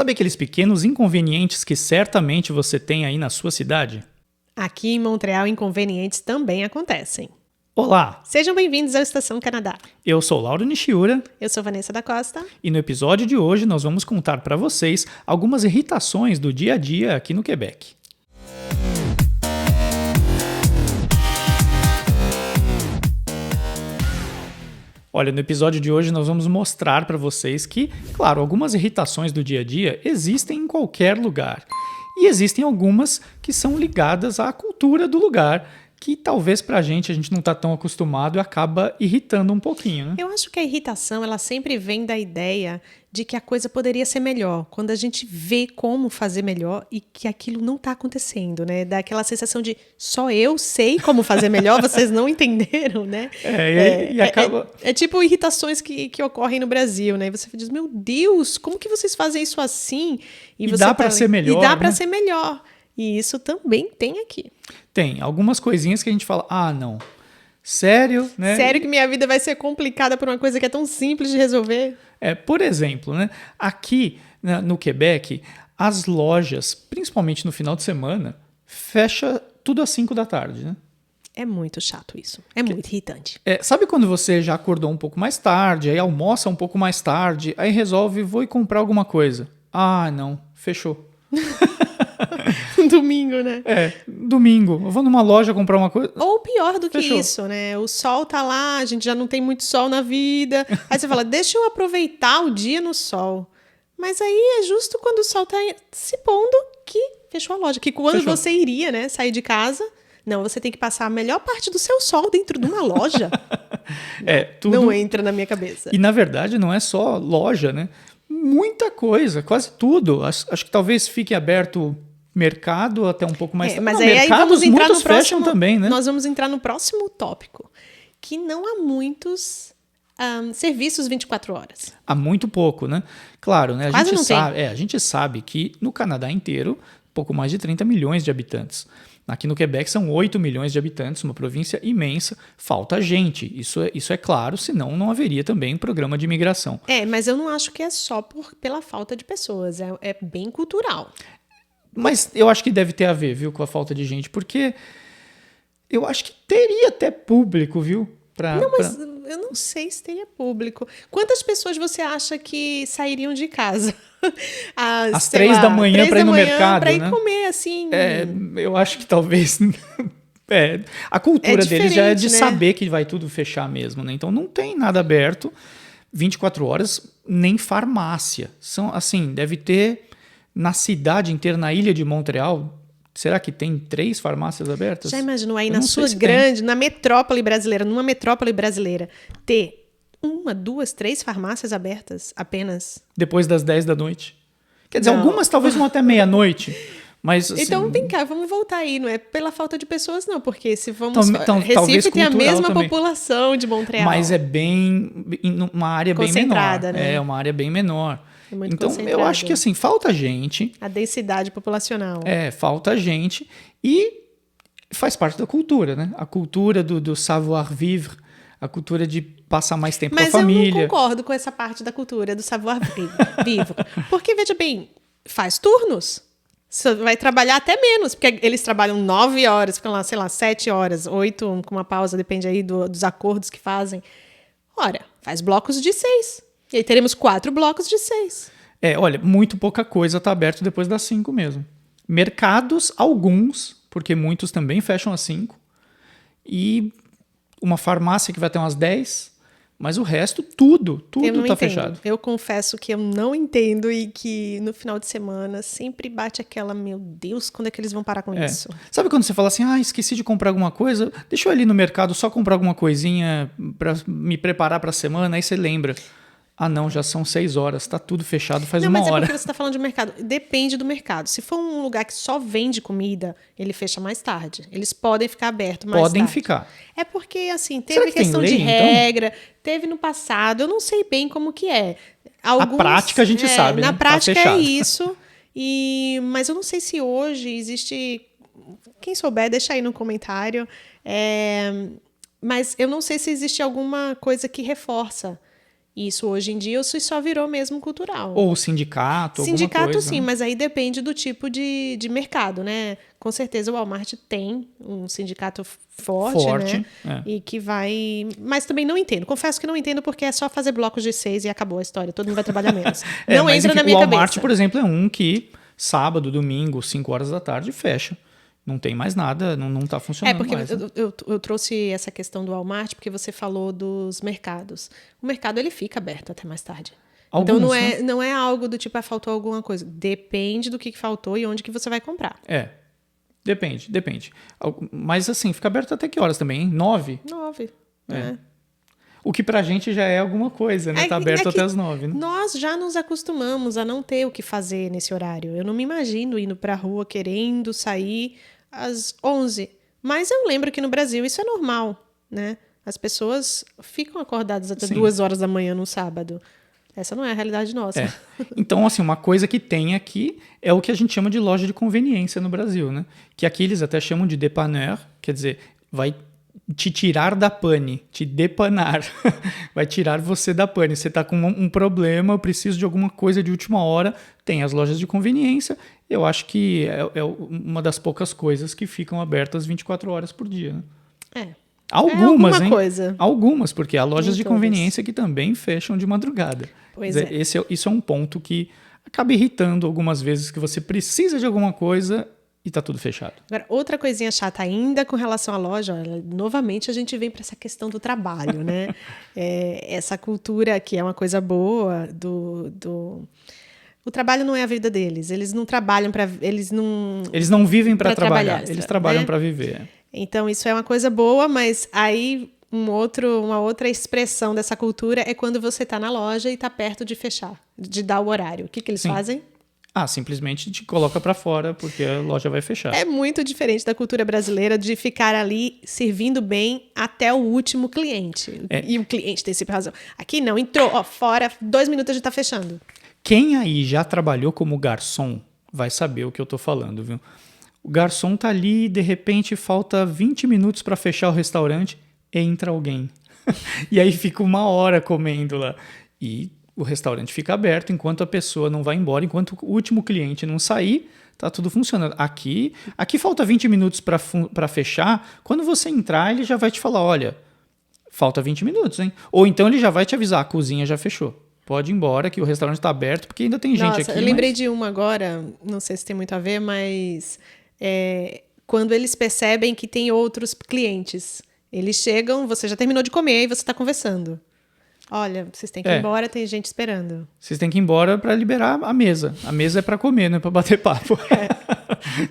Sabe aqueles pequenos inconvenientes que certamente você tem aí na sua cidade? Aqui em Montreal, inconvenientes também acontecem. Olá, Sejam bem-vindos ao Estação Canadá. eu sou Lauro Nishiura Eu sou Vanessa da Costa. e no episódio de hoje nós vamos contar para vocês algumas irritações do dia a dia aqui no Quebec. Olha, no episódio de hoje nós vamos mostrar para vocês que, claro, algumas irritações do dia a dia existem em qualquer lugar. E existem algumas que são ligadas à cultura do lugar, que talvez pra gente a gente não está tão acostumado e acaba irritando um pouquinho, né? Eu acho que a irritação, ela sempre vem da ideia de que a coisa poderia ser melhor. Quando a gente vê como fazer melhor e que aquilo não está acontecendo, né? Dá aquela sensação de só eu sei como fazer melhor, vocês não entenderam, né? Acaba... É tipo irritações que ocorrem no Brasil, né? E você diz, meu Deus, como que vocês fazem isso assim? E dá para ser melhor. E dá para né? ser melhor. E isso também tem aqui. Tem algumas coisinhas que a gente fala, não, sério, né? Sério que minha vida vai ser complicada por uma coisa que é tão simples de resolver? Por exemplo, né, aqui no Quebec, as lojas, principalmente no final de semana, fecha tudo às 5 da tarde, né? É muito chato isso. É muito irritante. Sabe quando você já acordou um pouco mais tarde, aí almoça um pouco mais tarde, aí resolve, vou ir comprar alguma coisa. Não, fechou. Domingo, né? Domingo. Eu vou numa loja comprar uma coisa. Ou pior do que Fechou. isso, né? O sol tá lá, a gente já não tem muito sol na vida. Aí você fala, deixa eu aproveitar o dia no sol. Mas aí é justo quando o sol tá se pondo que fechou a loja. Que quando Fechou. você iria, né, sair de casa, não, você tem que passar a melhor parte do seu sol dentro de uma loja. Tudo. Não entra na minha cabeça. E na verdade não é só loja, né? Muita coisa, quase tudo. Acho que talvez fique aberto mercado até um pouco mais tarde. Mas Não, aí mercados vamos entrar muitos no próximo, fecham também, né? Nós vamos entrar no próximo tópico, que não há muitos serviços 24 horas. Há muito pouco, né? Claro, né? Quase não tem. A gente sabe que no Canadá inteiro, pouco mais de 30 milhões de habitantes. Aqui no Quebec são 8 milhões de habitantes, uma província imensa. Falta gente, isso é claro, senão não haveria também um programa de imigração. Mas eu não acho que é só pela falta de pessoas, é bem cultural. Mas eu acho que deve ter a ver, viu, com a falta de gente, porque eu acho que teria até público, viu? Mas eu não sei se teria público. Quantas pessoas você acha que sairiam de casa? Às 3 da manhã para ir no mercado, para ir né? comer, assim. Eu acho que talvez... a cultura deles já é de né? saber que vai tudo fechar mesmo, né? Então não tem nada aberto 24 horas, nem farmácia. São, assim, deve ter na cidade inteira, na ilha de Montreal... Será que tem 3 farmácias abertas? Já imaginou aí Eu na não sei sua se grande, numa metrópole brasileira, ter 1, 2, 3 farmácias abertas apenas? Depois das 10 da noite. Quer dizer, Não. algumas talvez vão até meia-noite. Mas, assim, Então, vem cá, vamos voltar aí. Não é pela falta de pessoas, não. Porque se vamos... talvez Recife tem a cultural mesma também. população de Montreal. Mas é uma área bem menor. Concentrada, né? É uma área bem menor. É muito Então, concentrada. eu acho que assim, falta gente. A densidade populacional. Falta gente. E faz parte da cultura, né? A cultura do savoir-vivre, a cultura de passar mais tempo com a família. Mas eu não concordo com essa parte da cultura do savoir-vivre. Porque, veja bem, faz turnos. Você vai trabalhar até menos, porque eles trabalham 9 horas, ficam lá, sei lá, 7 horas, 8, com uma pausa, depende aí dos acordos que fazem. Ora, faz blocos de 6. E aí teremos 4 blocos de 6. Olha, muito pouca coisa está aberto depois das 5 mesmo. Mercados, alguns, porque muitos também fecham às 5. E uma farmácia que vai até umas 10. Mas o resto, tudo está fechado. Eu confesso que eu não entendo e que no final de semana sempre bate aquela, meu Deus, quando é que eles vão parar com isso? Sabe quando você fala assim, esqueci de comprar alguma coisa, deixa eu ir ali no mercado só comprar alguma coisinha para me preparar para a semana, aí você lembra. Não, já são 6 horas, tá tudo fechado faz uma hora. Mas é porque você está falando de mercado. Depende do mercado. Se for um lugar que só vende comida, ele fecha mais tarde. Eles podem ficar abertos mais tarde. Podem ficar. É porque, assim, Será teve que tem questão lei, de regra, teve no passado, eu não sei bem como que é. A prática a gente sabe, Na né? prática Tá fechado. é isso. Mas eu não sei se hoje existe... Quem souber, deixa aí no comentário. Mas eu não sei se existe alguma coisa que reforça E isso hoje em dia isso só virou mesmo cultural. Ou sindicato, Sindicato, alguma coisa. sim, mas aí depende do tipo de mercado, né? Com certeza o Walmart tem um sindicato forte, né? E que vai... Mas também não entendo. Confesso que não entendo porque é só fazer blocos de 6 e acabou a história. Todo mundo vai trabalhar menos. Não mas, entra enfim, na minha o Walmart, cabeça. por exemplo, é um que sábado, domingo, 5 horas da tarde, fecha. Não tem mais nada, não está funcionando porque mais. eu trouxe essa questão do Walmart porque você falou dos mercados. O mercado ele fica aberto até mais tarde. Alguns, então não é algo do tipo, faltou alguma coisa. Depende do que faltou e onde que você vai comprar. Depende. Mas assim, fica aberto até que horas também, hein? 9? 9. O que pra gente já é alguma coisa, né? Tá aberto até as 9, né? Nós já nos acostumamos a não ter o que fazer nesse horário. Eu não me imagino indo pra rua querendo sair às 11. Mas eu lembro que no Brasil isso é normal, né? As pessoas ficam acordadas até 2 horas da manhã no sábado. Essa não é a realidade nossa. Então, assim, uma coisa que tem aqui é o que a gente chama de loja de conveniência no Brasil, né? Que aqui eles até chamam de dépanneur, quer dizer, vai te tirar da pane, te depanar, vai tirar você da pane. Você está com um problema, eu preciso de alguma coisa de última hora, tem as lojas de conveniência. Eu acho que é uma das poucas coisas que ficam abertas 24 horas por dia, né? Algumas, hein? Coisa. Algumas, porque há lojas Nem de todas. conveniência que também fecham de madrugada. Pois Quer dizer, isso é um ponto que acaba irritando algumas vezes, que você precisa de alguma coisa e tá tudo fechado. Agora, outra coisinha chata ainda com relação à loja, olha, novamente a gente vem para essa questão do trabalho, né? Essa cultura que é uma coisa boa o trabalho não é a vida deles. Eles não trabalham para... Eles não vivem para trabalhar. Eles trabalham, né, para viver. Então, isso é uma coisa boa, mas aí uma outra expressão dessa cultura é quando você está na loja e está perto de fechar, de dar o horário. O que eles fazem? Simplesmente te coloca para fora, porque a loja vai fechar. É muito diferente da cultura brasileira de ficar ali servindo bem até o último cliente. E o cliente tem sempre razão. Aqui não, entrou, fora, 2 minutos a gente tá fechando. Quem aí já trabalhou como garçom vai saber o que eu tô falando, viu? O garçom tá ali e de repente falta 20 minutos para fechar o restaurante, entra alguém. E aí fica 1 hora comendo lá. E o restaurante fica aberto enquanto a pessoa não vai embora, enquanto o último cliente não sair, tá tudo funcionando. Aqui falta 20 minutos para fechar. Quando você entrar, ele já vai te falar, olha, falta 20 minutos, hein? Ou então ele já vai te avisar, a cozinha já fechou. Pode ir embora, que o restaurante está aberto, porque ainda tem gente aqui. Eu lembrei de uma agora, não sei se tem muito a ver, mas quando eles percebem que tem outros clientes. Eles chegam, você já terminou de comer e você está conversando. Olha, vocês têm que ir embora, tem gente esperando. Vocês têm que ir embora para liberar a mesa. A mesa é para comer, não é para bater papo.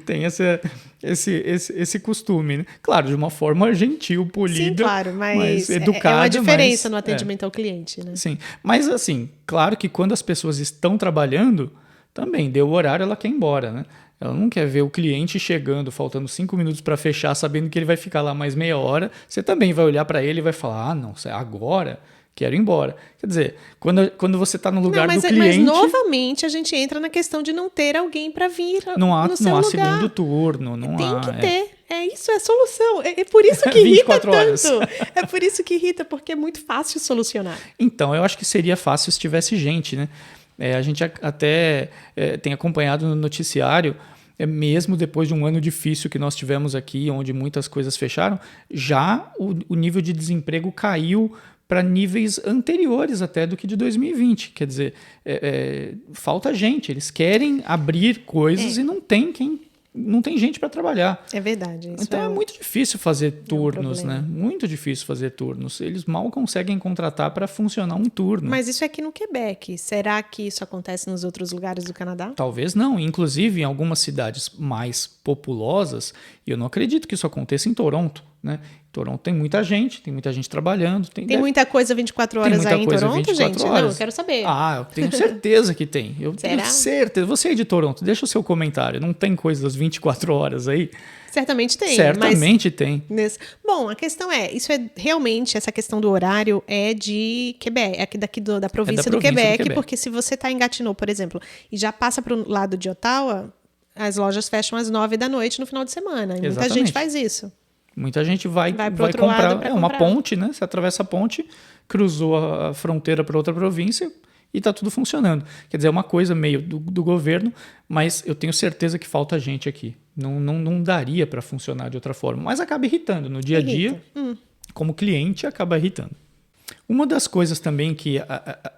Tem esse costume, né? Claro, de uma forma gentil, polida. Sim, claro, mas educada. É uma diferença no atendimento ao cliente, né? Sim, mas assim, claro que quando as pessoas estão trabalhando, também deu o horário, ela quer ir embora, né? Ela não quer ver o cliente chegando, faltando 5 minutos para fechar, sabendo que ele vai ficar lá mais meia hora. Você também vai olhar para ele e vai falar, não, agora... quero ir embora. Quer dizer, quando você está no lugar do cliente... Mas, novamente, a gente entra na questão de não ter alguém para vir não há lugar. Segundo turno, Tem que ter. Isso é a solução. É por isso que irrita tanto. É por isso que irrita, porque é muito fácil solucionar. Então, eu acho que seria fácil se tivesse gente, né? A gente até tem acompanhado no noticiário, mesmo depois de um ano difícil que nós tivemos aqui, onde muitas coisas fecharam, já o nível de desemprego caiu para níveis anteriores até do que de 2020. Quer dizer, falta gente. Eles querem abrir coisas e não tem gente para trabalhar. É verdade. Então é muito difícil fazer turnos, né? Muito difícil fazer turnos. Eles mal conseguem contratar para funcionar um turno. Mas isso é aqui no Quebec. Será que isso acontece nos outros lugares do Canadá? Talvez não. Inclusive, em algumas cidades mais populosas, e eu não acredito que isso aconteça em Toronto, né? Toronto tem muita gente trabalhando. Tem muita coisa 24 horas aí em Toronto, gente? Horas. Não, eu quero saber. Eu tenho certeza que tem. Tenho certeza. Você aí de Toronto, deixa o seu comentário. Não tem coisas 24 horas aí? Certamente tem. Certamente tem. Bom, a questão realmente, essa questão do horário é de Quebec, daqui da província do Quebec, porque se você está em Gatineau, por exemplo, e já passa para o lado de Ottawa, as lojas fecham às 9 da noite no final de semana. E muita gente faz isso. Muita gente vai pro outro lado comprar pra uma comprar. ponte, né? Você atravessa a ponte, cruzou a fronteira para outra província e está tudo funcionando. Quer dizer, é uma coisa meio do governo, mas eu tenho certeza que falta gente aqui. Não daria para funcionar de outra forma. Mas acaba irritando no dia a dia. Como cliente, acaba irritando. Uma das coisas também que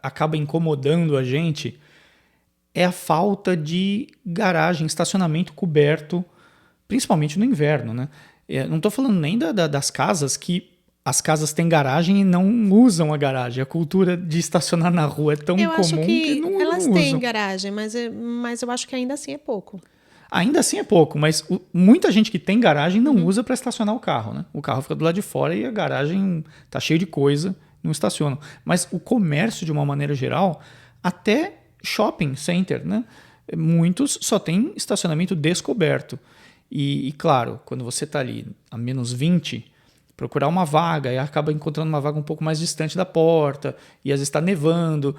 acaba incomodando a gente é a falta de garagem, estacionamento coberto, principalmente no inverno, né? Não estou falando nem das casas que as casas têm garagem e não usam a garagem. A cultura de estacionar na rua é tão Eu acho comum que não elas usam. têm garagem, mas eu acho que ainda assim é pouco. Ainda assim é pouco, mas muita gente que tem garagem não usa para estacionar o carro, né? O carro fica do lado de fora e a garagem tá cheia de coisa, não estacionam. Mas o comércio, de uma maneira geral, até shopping center, né? Muitos só tem estacionamento descoberto. E claro, quando você está ali a menos 20, procurar uma vaga e acaba encontrando uma vaga um pouco mais distante da porta, e às vezes está nevando.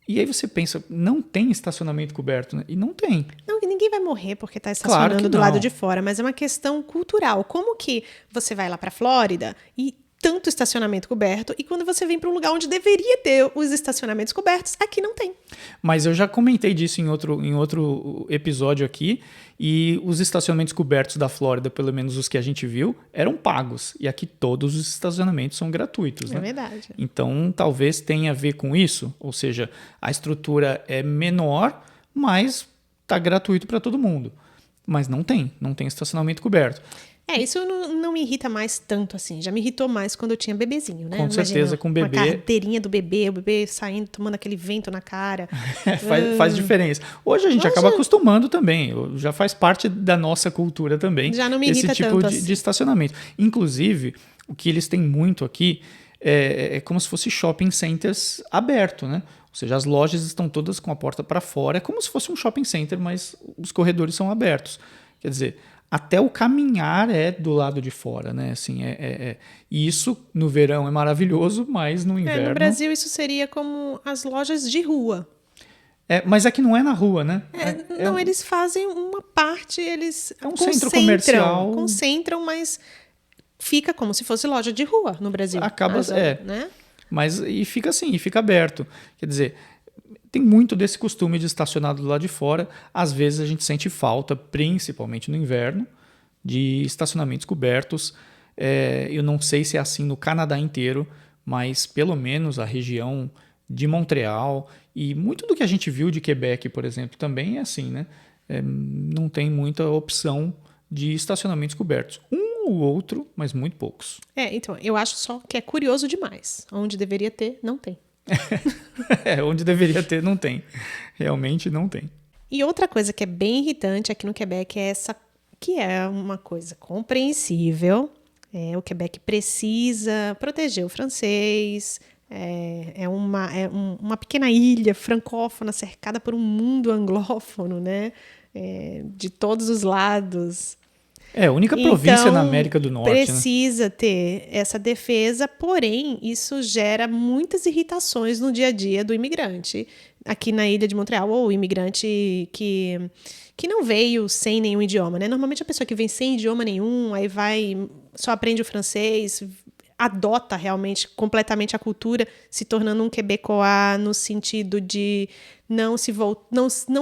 E aí você pensa, não tem estacionamento coberto, né? E não tem. Não, e ninguém vai morrer porque está Claro estacionando que do não. lado de fora, mas é uma questão cultural. Como que você vai lá para a Flórida e tanto estacionamento coberto, e quando você vem para um lugar onde deveria ter os estacionamentos cobertos, aqui não tem. Mas eu já comentei disso em outro episódio aqui, e os estacionamentos cobertos da Flórida, pelo menos os que a gente viu, eram pagos. E aqui todos os estacionamentos são gratuitos, né? É verdade. Então, talvez tenha a ver com isso. Ou seja, a estrutura é menor, mas está gratuito para todo mundo. Mas não tem estacionamento coberto. Isso não me irrita mais tanto assim. Já me irritou mais quando eu tinha bebezinho, né? Com certeza, com bebê. Uma carteirinha do bebê, o bebê saindo, tomando aquele vento na cara. Faz diferença. Hoje a gente acaba acostumando também. Já faz parte da nossa cultura também. Já não me irrita esse tipo tanto de assim. estacionamento. Inclusive, o que eles têm muito aqui é como se fosse shopping centers aberto, né? Ou seja, as lojas estão todas com a porta para fora. É como se fosse um shopping center, mas os corredores são abertos. Quer dizer, até o caminhar é do lado de fora, né? Assim, E isso no verão é maravilhoso, mas no inverno... No Brasil isso seria como as lojas de rua. Mas aqui não é na rua, né? Eles fazem uma parte, eles um centro comercial. Concentram, mas fica como se fosse loja de rua no Brasil. Acaba, né? Mas e fica assim, e fica aberto. Quer dizer, tem muito desse costume de estacionar do lado de fora. Às vezes a gente sente falta, principalmente no inverno, de estacionamentos cobertos. Eu não sei se é assim no Canadá inteiro, mas pelo menos a região de Montreal e muito do que a gente viu de Quebec, por exemplo, também é assim, né? Não tem muita opção de estacionamentos cobertos. Um ou outro, mas muito poucos. Então, eu acho só que é curioso demais. Onde deveria ter, não tem. Onde deveria ter, não tem. Realmente não tem. E outra coisa que é bem irritante aqui no Quebec é essa, que é uma coisa compreensível. O Quebec precisa proteger o francês. É uma pequena ilha francófona cercada por um mundo anglófono, né? De todos os lados. A única província na América do Norte. Precisa ter essa defesa, porém, isso gera muitas irritações no dia a dia do imigrante aqui na ilha de Montreal, ou o imigrante que não veio sem nenhum idioma, né? Normalmente a pessoa que vem sem idioma nenhum, aí só aprende o francês, adota realmente completamente a cultura, se tornando um quebecois no sentido de não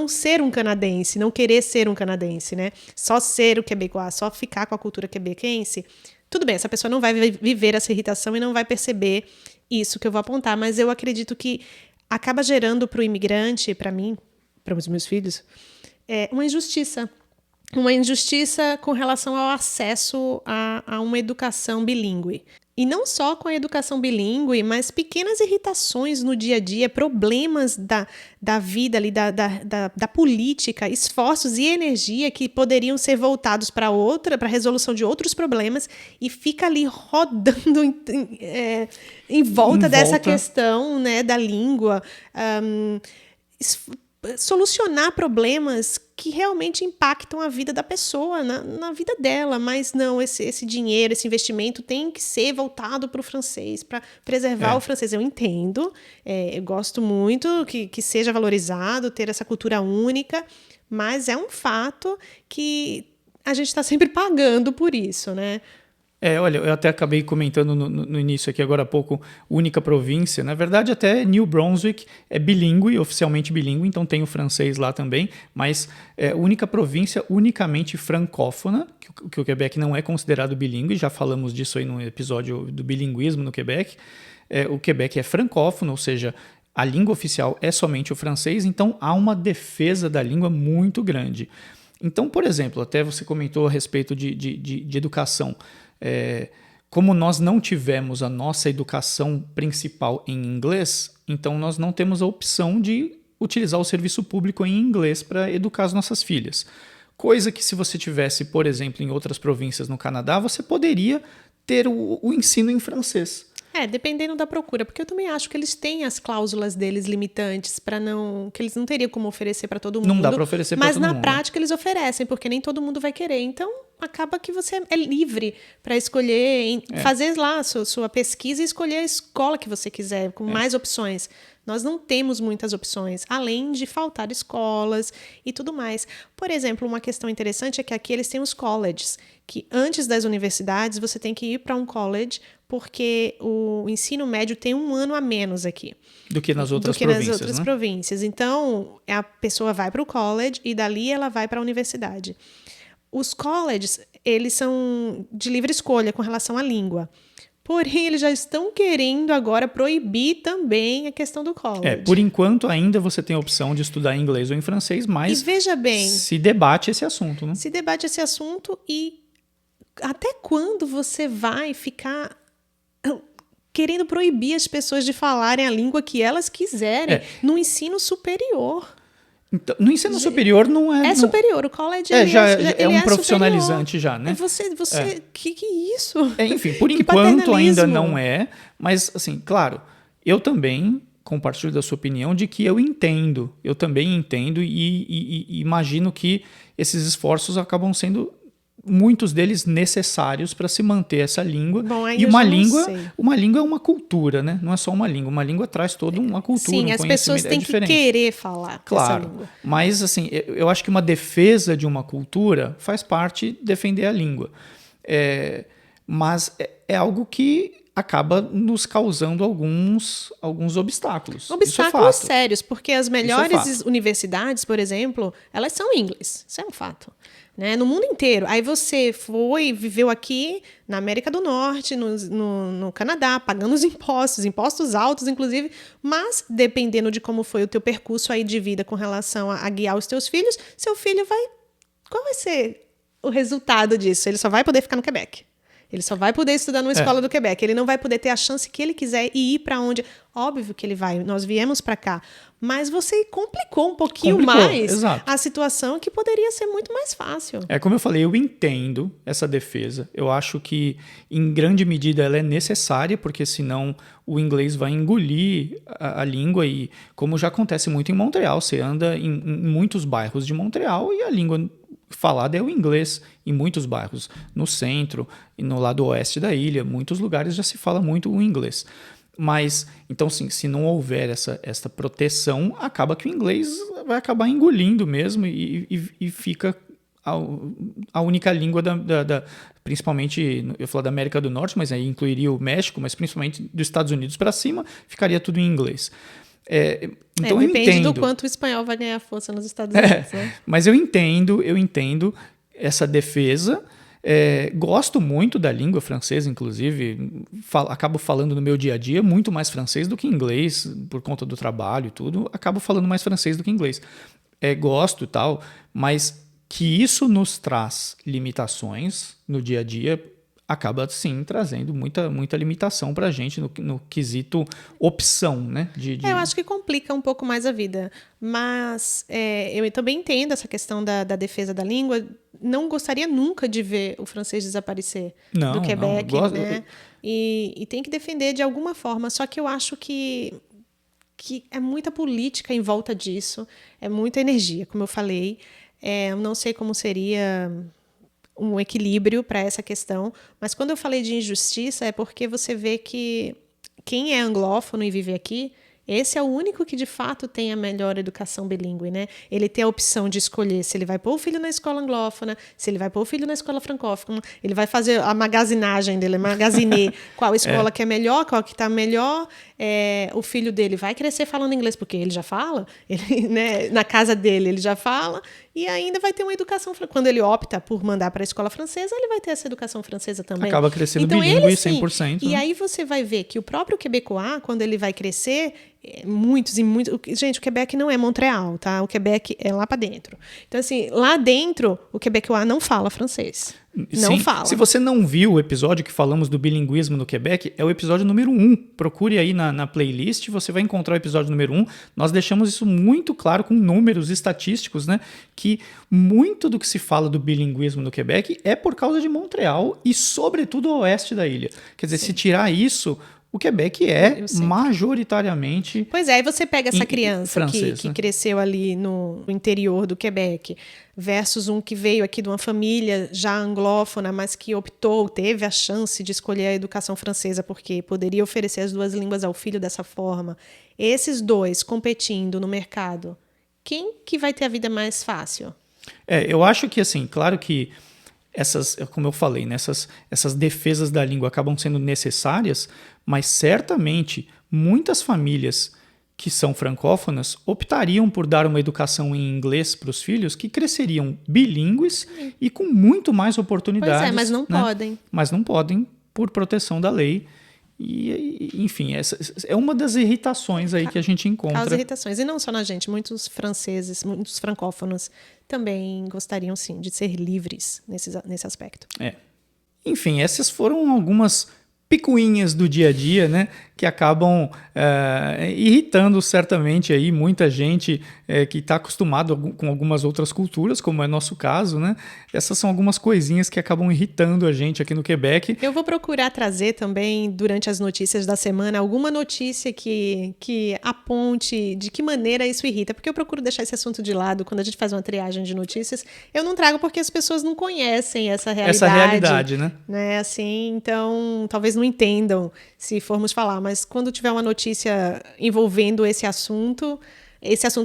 ser um canadense, não querer ser um canadense, né? Só ser o quebecois, só ficar com a cultura quebequense. Tudo bem, essa pessoa não vai viver essa irritação e não vai perceber isso que eu vou apontar, mas eu acredito que acaba gerando para o imigrante, para mim, para os meus filhos, uma injustiça. Uma injustiça com relação ao acesso a uma educação bilíngue. E não só com a educação bilíngue, mas pequenas irritações no dia a dia, problemas da vida ali, da política, esforços e energia que poderiam ser voltados para a resolução de outros problemas, e fica ali rodando em volta dessa questão, né, da língua. Solucionar problemas que realmente impactam a vida da pessoa, na vida dela, mas não, esse dinheiro, esse investimento tem que ser voltado para o francês, para preservar o francês. Eu entendo, eu gosto muito que seja valorizado, ter essa cultura única, mas é um fato que a gente está sempre pagando por isso, né? Olha, eu até acabei comentando no início aqui, agora há pouco, única província. Na verdade, até New Brunswick é bilíngue, oficialmente bilíngue, então tem o francês lá também, mas é única província unicamente francófona, que o Quebec não é considerado bilíngue, já falamos disso aí no episódio do bilinguismo no Quebec. O Quebec é francófono, ou seja, a língua oficial é somente o francês, então há uma defesa da língua muito grande. Então, por exemplo, até você comentou a respeito de educação. Como nós não tivemos a nossa educação principal em inglês, então nós não temos a opção de utilizar o serviço público em inglês para educar as nossas filhas. Coisa que se você tivesse, por exemplo, em outras províncias no Canadá, você poderia ter o ensino em francês. Dependendo da procura, porque eu também acho que eles têm as cláusulas deles limitantes que eles não teriam como oferecer para todo mundo. Não dá para oferecer para todo mundo. Mas na prática eles oferecem, porque nem todo mundo vai querer. Então acaba que você é livre para escolher, fazer lá a sua pesquisa e escolher a escola que você quiser, com mais opções. Nós não temos muitas opções, além de faltar escolas e tudo mais. Por exemplo, uma questão interessante é que aqui eles têm os colleges, que antes das universidades você tem que ir para um college, porque o ensino médio tem 1 ano a menos aqui. Do que nas outras províncias, né? Províncias. Então, a pessoa vai para o college e dali ela vai para a universidade. Os colleges, eles são de livre escolha com relação à língua. Porém, eles já estão querendo agora proibir também a questão do college. Por enquanto, ainda você tem a opção de estudar em inglês ou em francês, mas e veja bem, se debate esse assunto, né? Se debate esse assunto e até quando você vai ficar querendo proibir as pessoas de falarem a língua que elas quiserem no ensino superior? Então, no ensino superior não é... superior, o college já é um profissionalizante superior. Já, né? Que isso? Enfim, por enquanto ainda não é, mas assim, claro, eu também compartilho da sua opinião de que eu também entendo e imagino que esses esforços acabam sendo muitos deles necessários para se manter essa língua. Bom, e uma língua é uma cultura, né? Não é só uma língua. Uma língua traz toda uma cultura, Sim, as pessoas têm que querer falar essa língua. Mas assim, eu acho que uma defesa de uma cultura faz parte de defender a língua. Mas é algo que acaba nos causando alguns obstáculos. Obstáculos sérios, porque as melhores universidades, por exemplo, elas são em inglês. Isso é um fato. Né? No mundo inteiro. Aí você viveu aqui na América do Norte, no Canadá, pagando os impostos altos, inclusive, mas dependendo de como foi o teu percurso aí de vida com relação a guiar os teus filhos, seu filho qual vai ser o resultado disso? Ele só vai poder ficar no Quebec. Ele só vai poder estudar numa escola do Quebec. Ele não vai poder ter a chance que ele quiser e ir para onde... Óbvio que ele vai. Nós viemos para cá. Mas você complicou um pouquinho mais a situação, que poderia ser muito mais fácil. Como eu falei, eu entendo essa defesa. Eu acho que, em grande medida, ela é necessária, porque senão o inglês vai engolir a língua. E como já acontece muito em Montreal, você anda em muitos bairros de Montreal e a língua falada é o inglês em muitos bairros. No centro e no lado oeste da ilha, muitos lugares já se fala muito o inglês. Mas, então, sim, se não houver essa proteção, acaba que o inglês vai acabar engolindo mesmo e fica a única língua principalmente, eu falo da América do Norte, mas aí incluiria o México, mas principalmente dos Estados Unidos para cima, ficaria tudo em inglês. Então depende do quanto o espanhol vai ganhar força nos Estados Unidos. Né? Mas eu entendo essa defesa. Gosto muito da língua francesa, inclusive. Acabo falando no meu dia a dia muito mais francês do que inglês, por conta do trabalho e tudo. Acabo falando mais francês do que inglês. Gosto e tal, mas que isso nos traz limitações no dia a dia, acaba, sim, trazendo muita limitação para a gente no quesito opção, né? Eu acho que complica um pouco mais a vida. Mas eu também entendo essa questão da defesa da língua. Não gostaria nunca de ver o francês desaparecer do Quebec, né? E tem que defender de alguma forma. Só que eu acho que é muita política em volta disso. É muita energia, como eu falei. Eu não sei como seria um equilíbrio para essa questão, mas quando eu falei de injustiça é porque você vê que quem é anglófono e vive aqui, Esse é o único que, de fato, tem a melhor educação bilíngue, né? Ele tem a opção de escolher se ele vai pôr o filho na escola anglófona, se ele vai pôr o filho na escola francófona, ele vai fazer a magazinagem dele, magaziner, qual escola que é melhor, qual que está melhor. O filho dele vai crescer falando inglês, porque ele já fala, ele, né, na casa dele ele já fala, e ainda vai ter uma educação. Quando ele opta por mandar para a escola francesa, ele vai ter essa educação francesa também. Acaba crescendo então, bilíngue ele, 100%. E aí você vai ver que o próprio quebecois, quando ele vai crescer, muitos. Gente, o Quebec não é Montreal, tá? O Quebec é lá para dentro. Então, assim, lá dentro, o quebecois não fala francês. Não fala. Se você não viu o episódio que falamos do bilinguismo no Quebec, é o episódio número 1. Procure aí na playlist, você vai encontrar o episódio número 1. Nós deixamos isso muito claro com números estatísticos, né? Que muito do que se fala do bilinguismo no Quebec é por causa de Montreal e, sobretudo, o oeste da ilha. Quer dizer, se tirar isso, o Quebec é majoritariamente. Pois é, aí você pega essa criança francês, que né? cresceu ali no interior do Quebec, versus um que veio aqui de uma família já anglófona, mas que teve a chance de escolher a educação francesa, porque poderia oferecer as duas línguas ao filho dessa forma. Esses dois competindo no mercado, quem que vai ter a vida mais fácil? Eu acho que, assim, claro que como eu falei, né, essas defesas da língua acabam sendo necessárias, mas certamente muitas famílias que são francófonas optariam por dar uma educação em inglês para os filhos que cresceriam bilíngues e com muito mais oportunidades. Pois é, mas não né? podem. Mas não podem por proteção da lei. Enfim, essa é uma das irritações aí que a gente encontra. Causa irritações. E não só na gente, muitos franceses, muitos francófonos também gostariam, sim, de ser livres nesse aspecto. Enfim, essas foram algumas picuinhas do dia a dia, né, que acabam irritando certamente aí muita gente que está acostumado com algumas outras culturas, como é nosso caso, né? Essas são algumas coisinhas que acabam irritando a gente aqui no Quebec. Eu vou procurar trazer também, durante as notícias da semana, alguma notícia que aponte de que maneira isso irrita, porque eu procuro deixar esse assunto de lado quando a gente faz uma triagem de notícias. Eu não trago porque as pessoas não conhecem essa realidade. Essa realidade, né? Assim, então, talvez não entendam se formos falar, mas quando tiver uma notícia envolvendo esse assunto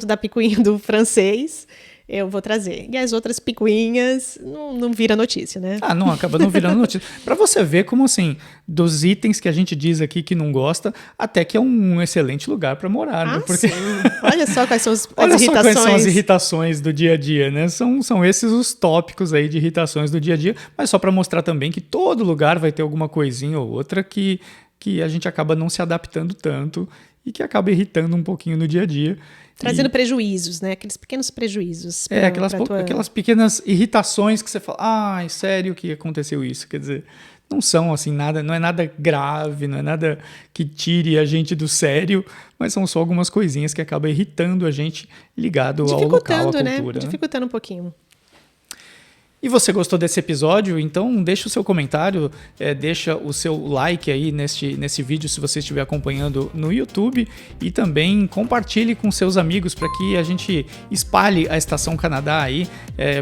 da picuinha do francês, eu vou trazer. E as outras picuinhas não vira notícia, né? Não, acaba não virando notícia. Para você ver como, assim, dos itens que a gente diz aqui que não gosta, até que é um excelente lugar para morar, né? Porque... Sim. Olha só quais são as Olha irritações. Só quais são as irritações do dia a dia, né? São esses os tópicos aí de irritações do dia a dia, mas só para mostrar também que todo lugar vai ter alguma coisinha ou outra que a gente acaba não se adaptando tanto e que acaba irritando um pouquinho no dia a dia. Trazendo prejuízos, né? Aqueles pequenos prejuízos. Aquelas pequenas irritações que você fala, sério que aconteceu isso? Quer dizer, não são assim nada, não é nada grave, não é nada que tire a gente do sério, mas são só algumas coisinhas que acabam irritando a gente ligado ao local, à cultura. Né? Dificultando um pouquinho. E você gostou desse episódio? Então deixa o seu comentário, deixa o seu like aí nesse vídeo se você estiver acompanhando no YouTube e também compartilhe com seus amigos para que a gente espalhe a Estação Canadá aí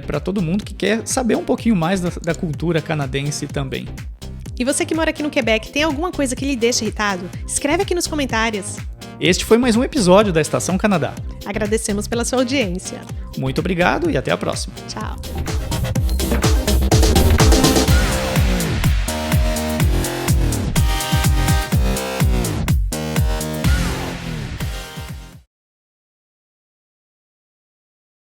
para todo mundo que quer saber um pouquinho mais da cultura canadense também. E você que mora aqui no Quebec, tem alguma coisa que lhe deixa irritado? Escreve aqui nos comentários. Este foi mais um episódio da Estação Canadá. Agradecemos pela sua audiência. Muito obrigado e até a próxima. Tchau.